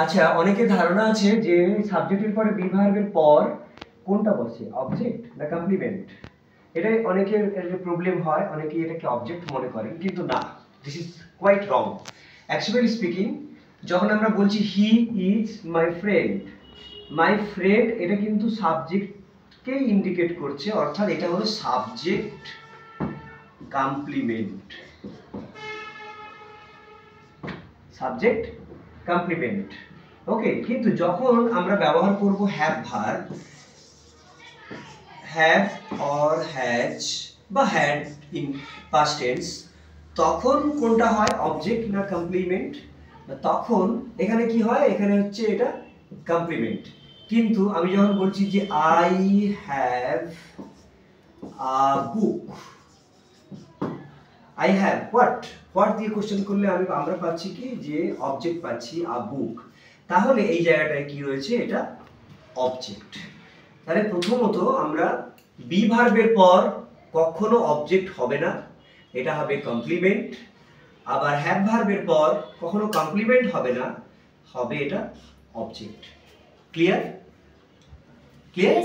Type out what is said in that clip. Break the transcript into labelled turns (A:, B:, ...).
A: আচ্ছা, অনেকের ধারণা আছে যে সাবজেক্টের পরে বি ভার্বের পর কোনটা বসে, অবজেক্ট না কমপ্লিমেন্ট। এটাই অনেকের প্রবলেম হয়, অনেকে এটাকে অবজেক্ট মনে করেন, কিন্তু না, this is quite wrong. Actually speaking, যখন আমরা বলছি he is my friend, my friend, এটা কিন্তু সাবজেক্টকে ইন্ডিকেট করছে, অর্থাৎ এটা হলো subject complement, subject complement. Okay, কিন্তু যখন আমরা ব্যবহার করব have verb, have or has বা হ্যাড ইন পাস্ট টেন্স, তখন কোনটা হয়, অবজেক্ট না কমপ্লিমেন্ট? তখন এখানে কি হয়, এখানে হচ্ছে এটা কমপ্লিমেন্ট। কিন্তু আমি যখন বলছি যে I have a book, I have what, what দিয়ে কোশ্চেন করলে আমরা পাচ্ছি কি, যে অবজেক্ট পাচ্ছি আ বুক। তাহলে এই জায়গাটায় কি রয়েছে, এটা অবজেক্ট। তাহলে প্রথমত আমরা বি ভার্বের পর কখনো অবজেক্ট হবে না, এটা হবে কমপ্লিমেন্ট। আবার হ্যাভ ভার্বের পর কখনো কমপ্লিমেন্ট হবে না, হবে এটা অবজেক্ট। ক্লিয়ার? ক্লিয়ার?